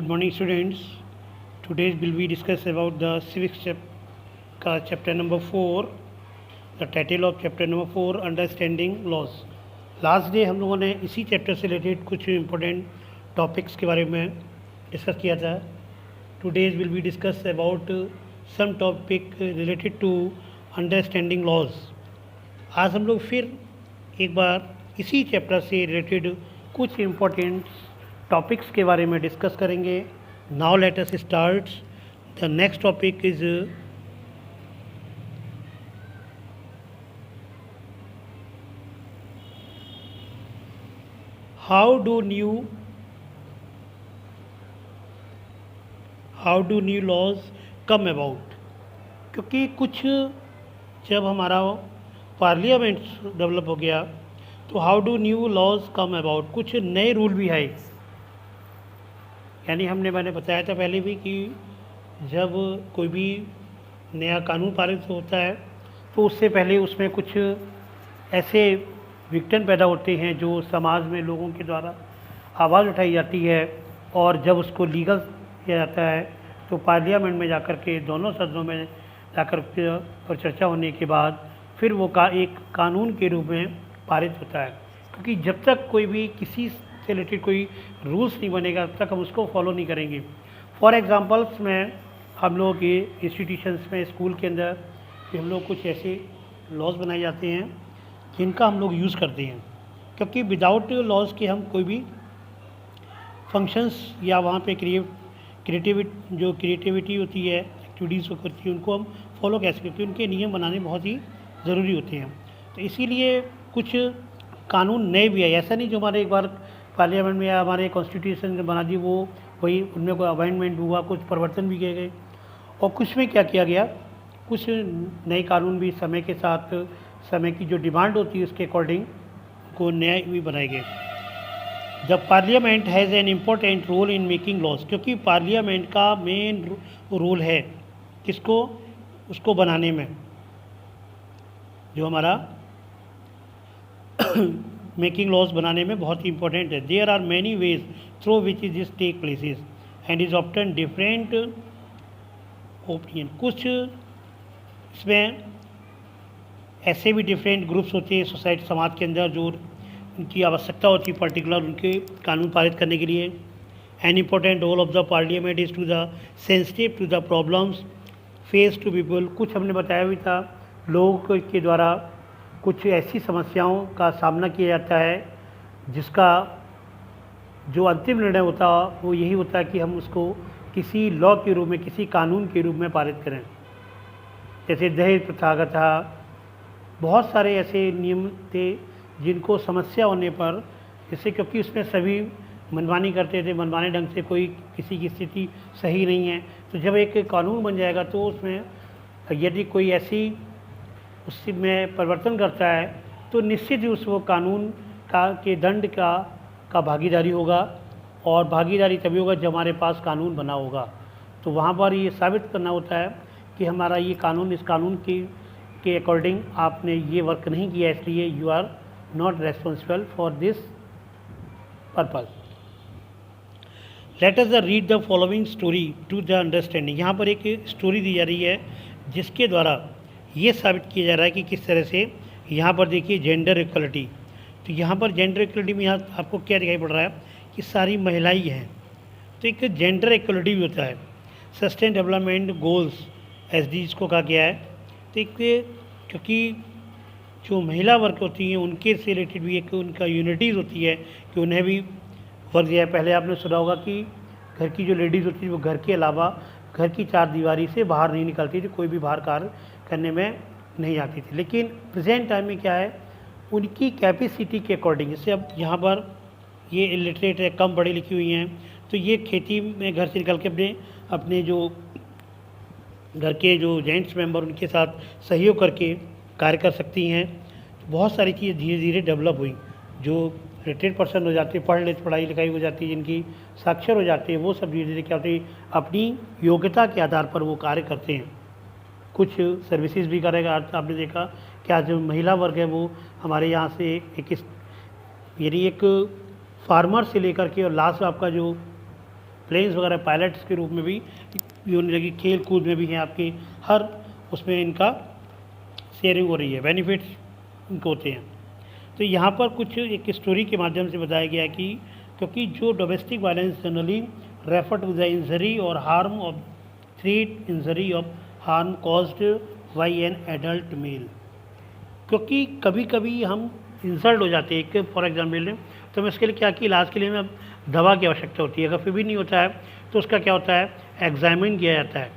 Good morning, students. Today will we discuss about the civics chapter number 4. The title of chapter number 4, Understanding Laws. Last day हम लोगों ने इसी chapter से related कुछ important topics के बारे में डिस्कस किया था. Today's will be discuss about some topic related to understanding laws. आज हम लोग फिर एक बार इसी चैप्टर से रिलेटेड कुछ इम्पोर्टेंट टॉपिक्स के बारे में डिस्कस करेंगे. Now let us start. The next topic is how do new laws come about. क्योंकि कुछ जब हमारा पार्लियामेंट डेवलप हो गया तो how do new laws come about, कुछ नए रूल भी आए. यानी मैंने बताया था पहले भी कि जब कोई भी नया कानून पारित होता है तो उससे पहले उसमें कुछ ऐसे विघटन पैदा होते हैं जो समाज में लोगों के द्वारा आवाज़ उठाई जाती है, और जब उसको लीगल किया जाता है तो पार्लियामेंट में जाकर के दोनों सदनों में जाकर पर चर्चा होने के बाद फिर वो एक कानून के रूप में पारित होता है. क्योंकि जब तक कोई भी किसी से रिलेटेड कोई रूल्स नहीं बनेगा तब तक हम उसको फॉलो नहीं करेंगे. फॉर एग्ज़ाम्पल्स में हम लोगों के इंस्टीट्यूशंस में स्कूल के अंदर हम लोग कुछ ऐसे लॉज बनाए जाते हैं जिनका हम लोग यूज़ करते हैं. क्योंकि विदाउट लॉज के हम कोई भी फंक्शंस या वहाँ पे क्रिएटिविटी होती है, एक्टिविटीज़ होती है, उनको हम फॉलो कैसे करते हैं, उनके नियम बनाने बहुत ही ज़रूरी होते हैं. तो इसीलिए कुछ कानून नए भी आए. ऐसा नहीं जो हमारे एक बार पार्लियामेंट में या हमारे कॉन्स्टिट्यूशन ने बना दी वो वही उनमें कोई अमेंडमेंट हुआ, कुछ परिवर्तन भी किए गए. और कुछ में क्या किया गया, कुछ नए कानून भी समय के साथ समय की जो डिमांड होती है उसके अकॉर्डिंग को नए भी बनाए गए. The parliament has an important role in making laws. क्योंकि पार्लियामेंट का मेन रोल है किसको, उसको बनाने में, जो हमारा मेकिंग लॉज बनाने में बहुत ही इंपॉर्टेंट है. There are many ways through which is this take places and is often different opinion. कुछ इसमें ऐसे भी डिफरेंट ग्रुप्स होते हैं सोसाइटी समाज के अंदर जो उनकी आवश्यकता होती है पर्टिकुलर उनके कानून पारित करने के लिए. An important role of the parliament is to the sensitive to the problems face to people. कुछ हमने बताया भी था, लोगों के द्वारा कुछ ऐसी समस्याओं का सामना किया जाता है जिसका जो अंतिम निर्णय होता है वो यही होता है कि हम उसको किसी लॉ के रूप में, किसी कानून के रूप में पारित करें. जैसे दहेज प्रथा था, बहुत सारे ऐसे नियम थे जिनको समस्या होने पर, जैसे क्योंकि उसमें सभी मनमानी करते थे, मनमाने ढंग से कोई किसी की स्थिति सही नहीं है, तो जब एक कानून बन जाएगा तो उसमें यदि कोई ऐसी उसमें परिवर्तन करता है तो निश्चित ही उस वो कानून के दंड का भागीदारी होगा, और भागीदारी तभी होगा जब हमारे पास कानून बना होगा. तो वहाँ पर ये साबित करना होता है कि हमारा ये कानून, इस कानून के अकॉर्डिंग आपने ये वर्क नहीं किया, इसलिए you are not responsible for this purpose. Let us read the following story to the understanding. यहाँ पर एक स्टोरी दी जा रही है जिसके द्वारा ये साबित किया जा रहा है कि किस तरह से यहाँ पर देखिए जेंडर इक्वलिटी. तो यहाँ पर जेंडर इक्वलिटी में यहाँ आपको क्या दिखाई पड़ रहा है कि सारी महिलाएं हैं. तो एक जेंडर इक्वलिटी भी होता है. सस्टेन डेवलपमेंट गोल्स SDGs को कहा गया है. तो एक क्योंकि जो महिला वर्ग होती हैं उनके से रिलेटेड भी एक उनका यूनिटीज़ होती है कि उन्हें भी वर्ग दिया है. पहले आपने सुना होगा कि घर की जो लेडीज़ होती थी वो घर के अलावा घर की चार दीवारी से बाहर नहीं निकलती थी, कोई भी बाहर कार्य करने में नहीं आती थी. लेकिन प्रेजेंट टाइम में क्या है, उनकी कैपेसिटी के अकॉर्डिंग, जैसे अब यहाँ पर ये इलिटरेट है, कम पढ़ी लिखी हुई हैं, तो ये खेती में घर से निकल के अपने जो घर के जो जेंट्स मेंबर उनके साथ सहयोग करके कार्य कर सकती हैं. तो बहुत सारी चीज़ें धीरे धीरे डेवलप हुई. जो रिटायर्ड पर्सन हो जाते हैं, पढ़ाई लिखाई हो जाती है, जिनकी साक्षर हो जाते हैं, वो सब धीरे धीरे क्या होती है अपनी योग्यता के आधार पर वो कार्य करते हैं. कुछ सर्विसेज भी करेगा. आपने देखा क्या जो महिला वर्ग है वो हमारे यहाँ से यानी एक फार्मर से लेकर के और लास्ट आपका जो प्लेन्स वगैरह पायलट्स के रूप में भी होने लगी, खेल कूद में भी हैं आपके, हर उसमें इनका शेयरिंग हो रही है, बेनिफिट्स इनको होते हैं। तो यहाँ पर कुछ एक स्टोरी के माध्यम से बताया गया कि क्योंकि जो domestic violence generally refer to the injury और harm of threat injury of harm caused by an adult male, क्योंकि कभी कभी हम इंसल्ट हो जाते हैं। एक फॉर एग्जाम्पल लें तो मैं इसके लिए क्या कि इलाज के लिए हमें दवा की आवश्यकता होती है, अगर फिर भी नहीं होता है तो उसका क्या होता है, एग्जामिन किया जाता है,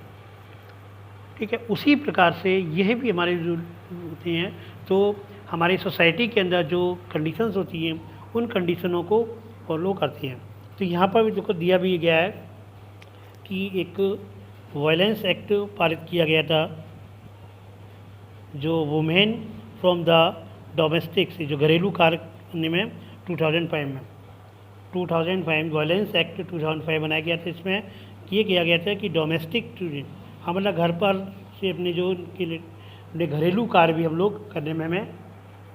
ठीक है। उसी प्रकार से यह भी हमारे जो होते हैं, तो हमारी सोसाइटी के अंदर जो कंडीशंस होती हैं उन कंडीशनों को फॉलो करती हैं। तो यहाँ पर भी देखो दिया भी गया है कि एक वायलेंस एक्ट पारित किया गया था, जो वुमेन फ्रॉम द डोमेस्टिक से जो घरेलू कार्य में 2005 वायलेंस एक्ट 2005 बनाया गया था। इसमें ये किया गया था कि डोमेस्टिक हम मतलब घर पर से अपने जो अपने घरेलू कार्य भी हम लोग करने में हमें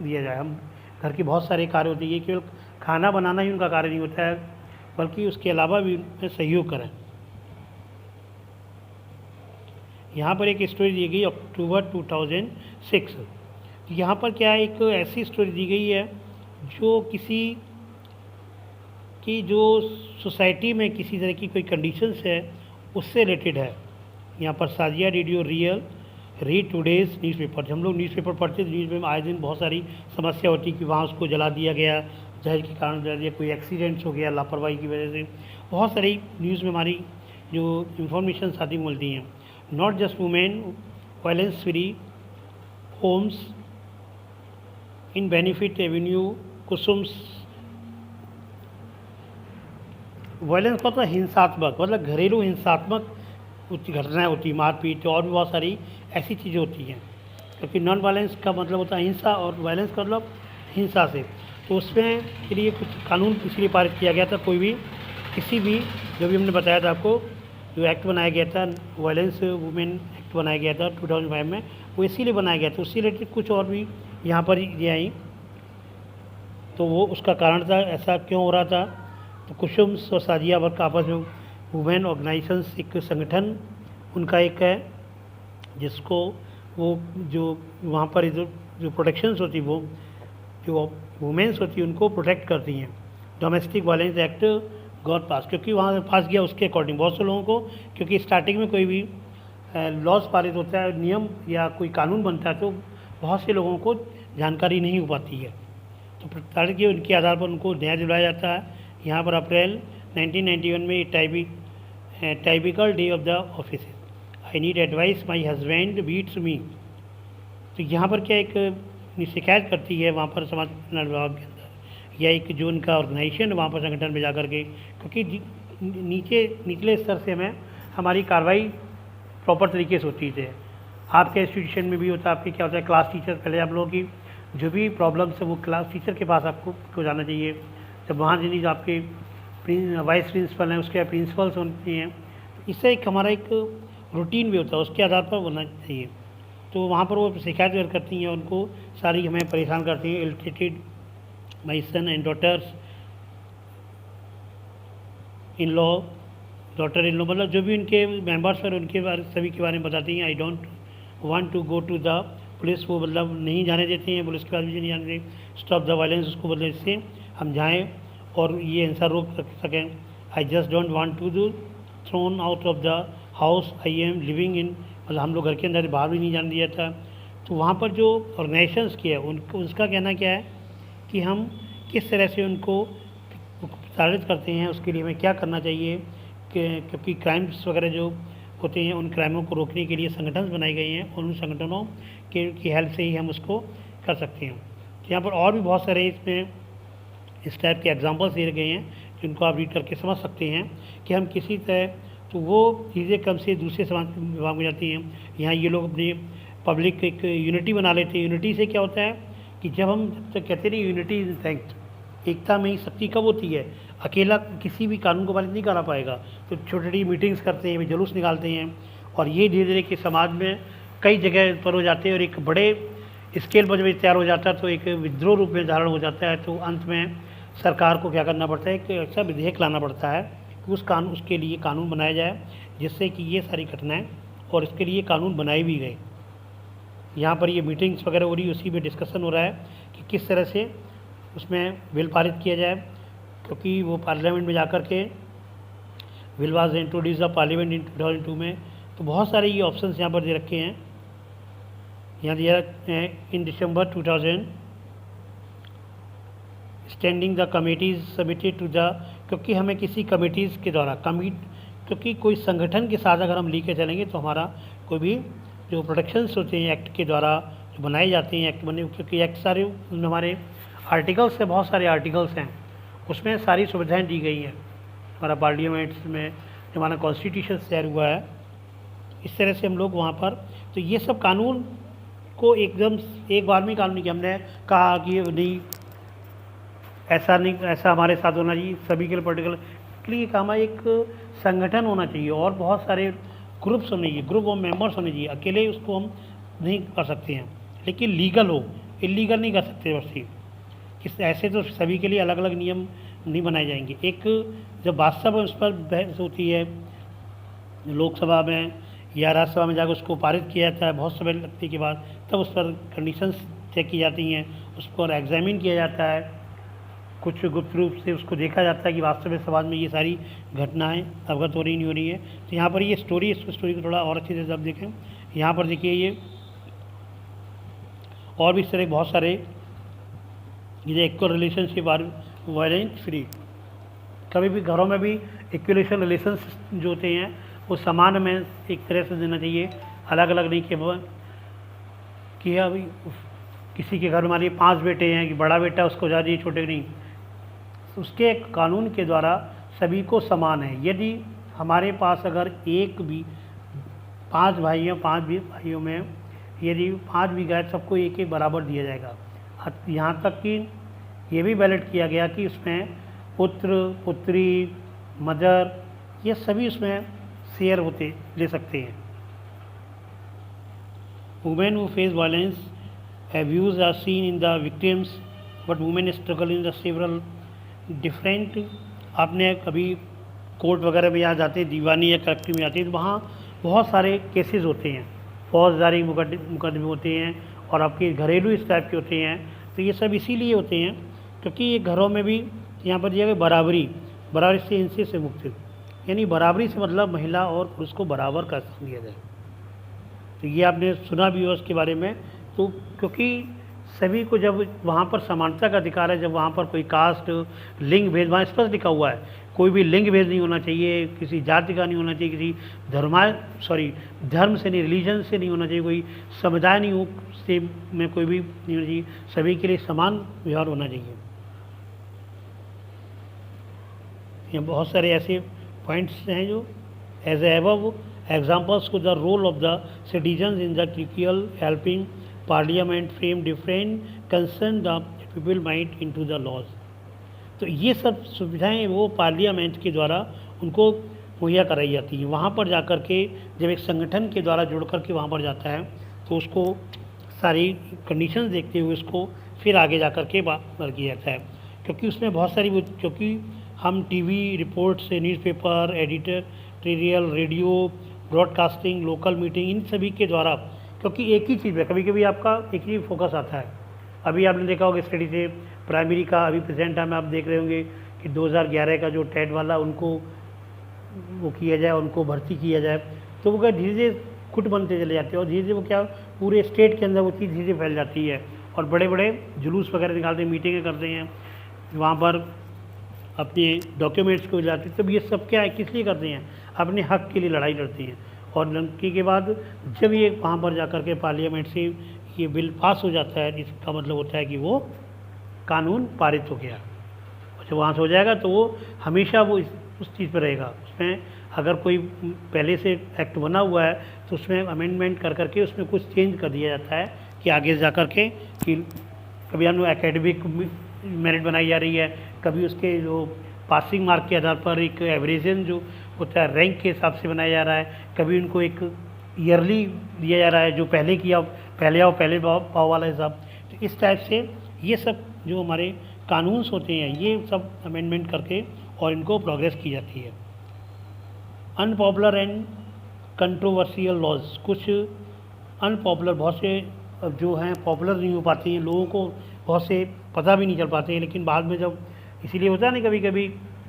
दिया जाए। हम घर की बहुत सारे कार्य होते हैं, ये केवल खाना बनाना ही उनका कार्य नहीं होता है, बल्कि उसके अलावा भी उनमें सहयोग करें। यहाँ पर एक स्टोरी दी गई अक्टूबर 2006। यहाँ पर क्या है, एक ऐसी स्टोरी दी गई है जो किसी की जो सोसाइटी में किसी तरह की कोई कंडीशंस है उससे रिलेटेड है। यहाँ पर Sajiya radio real read today's newspaper, जब हम लोग न्यूज़पेपर पढ़ते हैं न्यूज़ में आए दिन बहुत सारी समस्या होती है कि वहाँ उसको जला दिया गया, जहर के कारण जला दिया, कोई एक्सीडेंट्स हो गया लापरवाही की वजह से, बहुत सारी न्यूज़ में हमारी जो इंफॉर्मेशन आती मिलती हैं। Not just women violence free homes in benefit avenue कुसुम्स। वायलेंस का मतलब हिंसात्मक, मतलब घरेलू हिंसात्मक घटनाएं होती है, मारपीट और भी बहुत सारी ऐसी चीज़ें होती हैं। क्योंकि नॉन वायलेंस का मतलब होता है हिंसा और वायलेंस का मतलब हिंसा से, तो उसमें के लिए कुछ कानून इसलिए पारित किया गया था। कोई भी किसी भी जो भी हमने बताया था आपको, जो एक्ट बनाया गया था वायलेंस वुमेन एक्ट बनाया गया था 2005 में, वो इसीलिए बनाया गया था। उससे रिलेटेड कुछ और भी यहाँ पर ये आई, तो वो उसका कारण था ऐसा क्यों हो रहा था। तो कुसुम्स और साजिया वर्ग आपस में वुमेन ऑर्गेनाइजेशंस एक संगठन उनका एक है, जिसको वो जो वहाँ पर जो प्रोटेक्शंस होती वो जो वुमेन्स होती उनको प्रोटेक्ट करती हैं। डोमेस्टिक वायलेंस एक्ट गॉट पास, क्योंकि वहाँ पास गया उसके अकॉर्डिंग बहुत से लोगों को, क्योंकि स्टार्टिंग में कोई भी लॉज पारित होता है, नियम या कोई कानून बनता है, तो बहुत से लोगों को जानकारी नहीं हो पाती है, तो प्रताड़ित के उनके आधार पर उनको न्याय दिलाया जाता है। यहाँ पर अप्रैल 1991 में typical day of the office, I need advice my husband beats me. तो यहाँ पर क्या एक शिकायत करती है वहाँ पर समाज कल्याण विभाग के अंदर, या एक जो उनका ऑर्गेनाइजेशन वहाँ पर संगठन में जा कर के, क्योंकि निचले स्तर से हमें हमारी कार्रवाई प्रॉपर तरीके से होती है। आपके इंस्टीट्यूशन में भी होता है, आपके क्या होता है क्लास टीचर, पहले आप लोगों की जो भी प्रॉब्लम्स है वो क्लास टीचर के पास आपको जाना चाहिए। जब वहाँ जिन्हीं जो आपके वाइस प्रिंसिपल हैं उसके प्रिंसिपल्स होती हैं, इससे एक हमारा एक रूटीन भी होता है, उसके आधार पर होना चाहिए। तो वहाँ पर वो शिकायत करती हैं, उनको सारी हमें परेशान करती हैं। Irritated my son and daughters in law, daughter in law, मतलब जो भी उनके मेंबर्स और उनके बारे सभी के बारे में बताती हैं। I don't want to go to the police, वो मतलब नहीं जाने देते हैं, पुलिस के पास भी नहीं जाने देते। स्टॉप द वायलेंस, उसको मतलब इससे हम जाएँ और ये हिंसा रोक सकें। I just don't want to do thrown out of the house I am living in, मतलब हम लोग घर के अंदर बाहर भी नहीं जाने दिया था। तो वहाँ पर जो ऑर्गेनाइजेशंस की है उनको उसका कहना क्या है कि हम किस तरह से उनको प्रताड़ित करते हैं, उसके लिए हमें क्या करना चाहिए, क्योंकि क्राइम्स वगैरह जो होते हैं उन क्राइमों को रोकने के लिए संगठन बनाए गए हैं और उन संगठनों की हेल्प से ही हम उसको कर सकते हैं। तो यहाँ पर और भी बहुत सारे इसमें इस टाइप के एग्जांपल्स दिए गए हैं जिनको आप रीड करके समझ सकते हैं कि हम किसी तरह, तो वो चीज़ें कम से दूसरे समाज विभाग में जाती हैं। यहाँ ये लोग अपने पब्लिक एक यूनिटी बना लेते हैं। यूनिटी से क्या होता है कि जब हम जब कहते हैं यूनिटी इज स्ट्रेंथ, एकता में ही शक्ति कब होती है, अकेला किसी भी कानून को पारित नहीं करा पाएगा। तो छोटी छोटी मीटिंग्स करते हैं, जुलूस निकालते हैं, और ये धीरे धीरे कि समाज में कई जगह पर हो जाते हैं और एक बड़े स्केल पर जब तैयार हो जाता है तो एक विद्रोह रूप में धारण हो जाता है। तो अंत में सरकार को क्या करना पड़ता है कि ऐसा विधेयक लाना पड़ता है उसके लिए कानून बनाया जाए, जिससे कि ये सारी घटनाएं, और इसके लिए कानून बनाए भी गए। यहाँ पर ये मीटिंग्स वगैरह हो रही है, उसी में डिस्कशन हो रहा है कि किस तरह से उसमें बिल पारित किया जाए, क्योंकि वो पार्लियामेंट में जाकर के bill was introduce the parliament in 2002 में। तो बहुत सारे ये ऑप्शंस यहाँ पर दे रखे हैं। यहाँ दिया in December 2000 standing the committees submitted to the, क्योंकि हमें किसी कमिटीज़ के द्वारा क्योंकि कोई संगठन के साथ अगर हम लेके चलेंगे तो हमारा कोई भी जो प्रोटेक्शंस होते हैं एक्ट के द्वारा जो बनाए जाते हैं, एक्ट बने, क्योंकि एक्ट सारे हमारे आर्टिकल्स हैं, बहुत सारे आर्टिकल्स हैं, उसमें सारी सुविधाएं दी गई हैं हमारा पार्लियामेंट्स में, जो हमारा कॉन्स्टिट्यूशन तैयार हुआ है। इस तरह से हम लोग वहाँ पर, तो ये सब कानून को एकदम एक बार में कानून की हमने कहा कि नहीं ऐसा हमारे साथ होना चाहिए, सभी के लिए पॉलिटिकल लिए काम है, एक संगठन होना चाहिए और बहुत सारे ग्रुप्स होने चाहिए, ग्रुप ऑफ मेंबर्स होने चाहिए। अकेले उसको हम नहीं कर सकते हैं, लेकिन लीगल हो, इलीगल नहीं कर सकते बस। किस ऐसे तो सभी के लिए अलग अलग नियम नहीं बनाए जाएंगे। एक जब वास्तव में उस पर बहस होती है लोकसभा में या राज्यसभा में, जाकर उसको पारित किया जाता है बहुत समय लगने के बाद, तब उस पर कंडीशंस चेक की जाती हैं, उस पर एग्जामिन किया जाता है, कुछ गुप्त रूप से उसको देखा जाता है कि वास्तव में समाज में ये सारी घटनाएं अवगत हो रही नहीं हो रही है। तो यहाँ पर ये स्टोरी को थोड़ा और अच्छे से जब देखें, यहाँ पर देखिए ये और भी इस तरह बहुत सारे ये equal relationship are violence free. कभी भी घरों में भी इक्वलेशन रिलेशंस जो होते हैं वो समान में एक तरह से देना चाहिए, अलग अलग नहीं कि अभी किसी के घर में हमारे 5 बेटे हैं कि बड़ा बेटा उसको ज़्यादा छोटे नहीं, उसके कानून के द्वारा सभी को समान है। यदि हमारे पास अगर एक भी 5 भाइयों में यदि 5 भी गए, सबको एक एक बराबर दिया जाएगा। यहाँ तक कि ये भी बैलेट किया गया कि उसमें पुत्र पुत्री मदर ये सभी उसमें शेयर ले सकते हैं। Women who face violence abuse are seen in the victims, but women struggle in the several different। आपने कभी कोर्ट वगैरह में यहाँ जाते हैं, दीवानी या कलेक्टिव में जाते हैं, तो वहाँ बहुत सारे केसेस होते हैं, फौजदारी मुकदमे होते हैं और आपके घरेलू इस टाइप के होते हैं। तो ये सब इसीलिए होते हैं क्योंकि ये घरों में भी यहाँ पर दिया गया बराबरी से हिंसे से मुक्त, यानी बराबरी से मतलब महिला और पुरुष को बराबर का दिया जाए। तो ये आपने सुना भी हो उसके बारे में। तो क्योंकि सभी को जब वहाँ पर समानता का अधिकार है, जब वहाँ पर कोई कास्ट लिंग भेद वहाँ स्पष्ट लिखा हुआ है, कोई भी लिंग भेद नहीं होना चाहिए, किसी जाति का नहीं होना चाहिए, किसी धर्म से नहीं, रिलीजन से नहीं होना चाहिए, कोई समुदाय नहीं हो से में कोई भी नहीं होना चाहिए, सभी के लिए समान व्यवहार होना चाहिए। ये बहुत सारे ऐसे पॉइंट्स हैं जो एज एबव एग्जाम्पल्स को the role of the citizens in the critical helping parliament frame different concern the people mind into the laws. तो ये सब सुविधाएं वो पार्लियामेंट के द्वारा उनको मुहैया कराई जाती हैं। वहाँ पर जाकर के जब एक संगठन के द्वारा जुड़ कर के वहाँ पर जाता है तो उसको सारी कंडीशंस देखते हुए उसको फिर आगे जा कर के बात किया जाता है, क्योंकि उसमें बहुत सारी, क्योंकि हम टीवी रिपोर्ट से, newspaper, editorial, radio broadcasting, local meeting, इन सभी के द्वारा, क्योंकि एक ही चीज़ है, कभी कभी आपका एक ही फोकस आता है। अभी आपने देखा होगा स्टडी से प्राइमरी का अभी प्रेजेंट टाइम में आप देख रहे होंगे कि 2011 का जो टेट वाला उनको वो किया जाए, उनको भर्ती किया जाए, तो वो क्या धीरे धीरे कुट बनते चले जाते हैं और धीरे धीरे वो क्या पूरे स्टेट के अंदर वो चीज़ धीरे फैल जाती है और बड़े बड़े जुलूस वगैरह निकालते हैं, मीटिंगें करते हैं, वहाँ पर अपने डॉक्यूमेंट्स को लाते हैं। तब ये सब क्या है, किस लिए करते हैं? अपने हक के लिए लड़ाई लड़ते हैं। और लड़की के बाद जब ये वहाँ पर जाकर के पार्लियामेंट से ये बिल पास हो जाता है, इसका मतलब होता है कि वो कानून पारित हो गया। और जब वहाँ से हो जाएगा तो वो हमेशा वो उस चीज़ पर रहेगा। उसमें अगर कोई पहले से एक्ट बना हुआ है तो उसमें अमेंडमेंट कर करके उसमें कुछ चेंज कर दिया जाता है कि आगे जा कर के कि कभी हम एकेडमिक मेरिट बनाई जा रही है, कभी उसके जो पासिंग मार्क के आधार पर एक एवरेजन जो होता है रैंक के हिसाब से बनाया जा रहा है, कभी उनको एक ईयरली दिया जा रहा है जो पहले आओ पहले पाओ वाला हिसाब। तो इस टाइप से ये सब जो हमारे कानून्स होते हैं ये सब अमेंडमेंट करके और इनको प्रोग्रेस की जाती है। अनपॉपुलर एंड कंट्रोवर्शियल लॉज, कुछ अनपॉपुलर, बहुत से जो हैं पॉपुलर नहीं हो पाते हैं, लोगों को बहुत से पता भी नहीं चल पाते हैं, लेकिन बाद में जब, इसीलिए होता है ना कभी कभी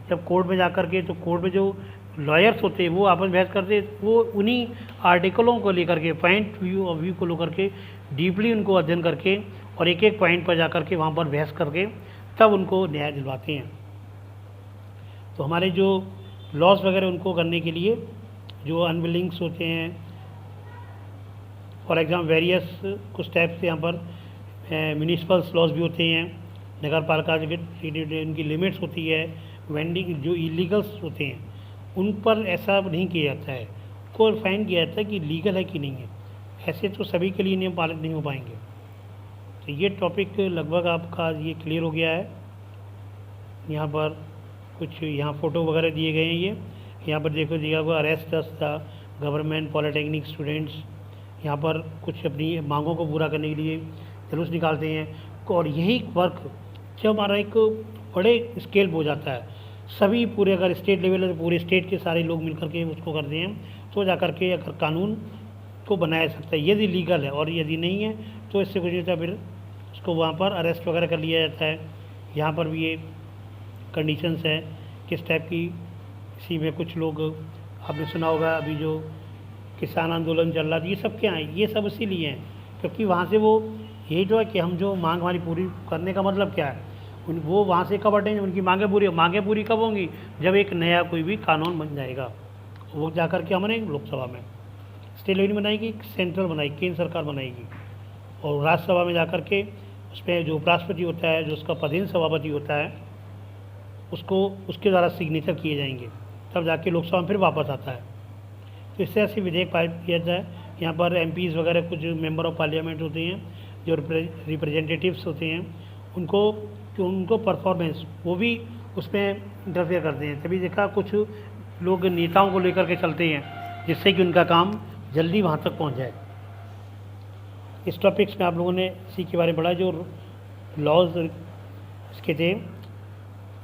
जब कोर्ट में जा कर के, तो कोर्ट में जो लॉयर्स होते हैं वो आपस में बहस करते हैं, वो उन्हीं आर्टिकलों को लेकर के, पॉइंट व्यू को लेकर के डीपली उनको अध्ययन करके और एक एक पॉइंट पर जा कर के वहाँ पर बहस करके तब उनको न्याय दिलवाते हैं। तो हमारे जो लॉस वगैरह उनको करने के लिए जो अनविलिंग्स होते हैं, फॉर एग्जाम्पल वेरियस कुछ टाइप से यहाँ पर म्यूनिसिपल्स लॉज भी होते हैं, नगर पालिका उनकी लिमिट्स होती है, वेंडिंग जो इलीगल्स होते हैं उन पर ऐसा नहीं किया जाता है, को फाइन किया जाता है कि लीगल है कि नहीं है, ऐसे तो सभी के लिए नियम पालित नहीं हो पाएंगे। तो ये टॉपिक लगभग आपका ये क्लियर हो गया है। यहाँ पर कुछ यहाँ फ़ोटो वगैरह दिए गए हैं, ये यहाँ पर देखो दिया हुआ arrest the government polytechnic students, यहाँ पर कुछ अपनी मांगों को पूरा करने के लिए जुलूस निकालते हैं। और यही वर्क जब हमारा एक बड़े स्केल पर हो जाता है, सभी पूरे अगर स्टेट लेवल है तो पूरे स्टेट के सारे लोग मिलकर के उसको करते हैं, तो जा कर के अगर कानून को बनाया सकता है यदि लीगल है, और यदि नहीं है तो इससे कुछ नहीं होता, फिर उसको वहाँ पर अरेस्ट वगैरह कर लिया जाता है। यहाँ पर भी ये कंडीशंस है किस टाइप की। इसी में कुछ लोग आपने सुना होगा अभी जो किसान आंदोलन चल रहा था, ये सब क्या है, ये सब इसीलिए हैं क्योंकि वहाँ से वो यही जो है कि हम जो मांग हमारी पूरी करने का मतलब क्या है, वो वहाँ से कब हटेंगे, उनकी मांगें पूरी कब होंगी, जब एक नया कोई भी कानून बन जाएगा, वो जा कर के हमने लोकसभा में स्टेट लेवल बनाएगी, सेंट्रल बनाएगी, केंद्र सरकार बनाएगी, और राज्यसभा में जा कर के उसमें जो उपराष्ट्रपति होता है, जो उसका पदेन सभापति होता है, उसको उसके द्वारा सिग्नेचर किए जाएंगे, तब जाके लोकसभा में फिर वापस आता है। तो इससे ऐसे विधेयक पारित किया जाए। यहाँ पर एमपीज़ वगैरह कुछ मेंबर ऑफ पार्लियामेंट होते हैं, जो रिप्रेजेंटेटिव्स होते हैं, उनको परफॉर्मेंस वो भी उसमें इंटरफेयर करते हैं। तभी देखा कुछ लोग नेताओं को लेकर के चलते हैं जिससे कि उनका काम जल्दी वहाँ तक पहुँच जाए। इस टॉपिक्स में आप लोगों ने इसी के बारे में पढ़ा, जो लॉज इसके थे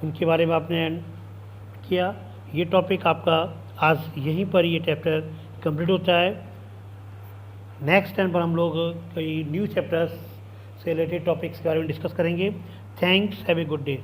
उनके बारे में आपने किया। ये टॉपिक आपका आज यहीं पर ये चैप्टर कंप्लीट होता है। नेक्स्ट टाइम पर हम लोग कई न्यू चैप्टर्स से रिलेटेड टॉपिक्स के बारे में डिस्कस करेंगे। Thanks, have a good day.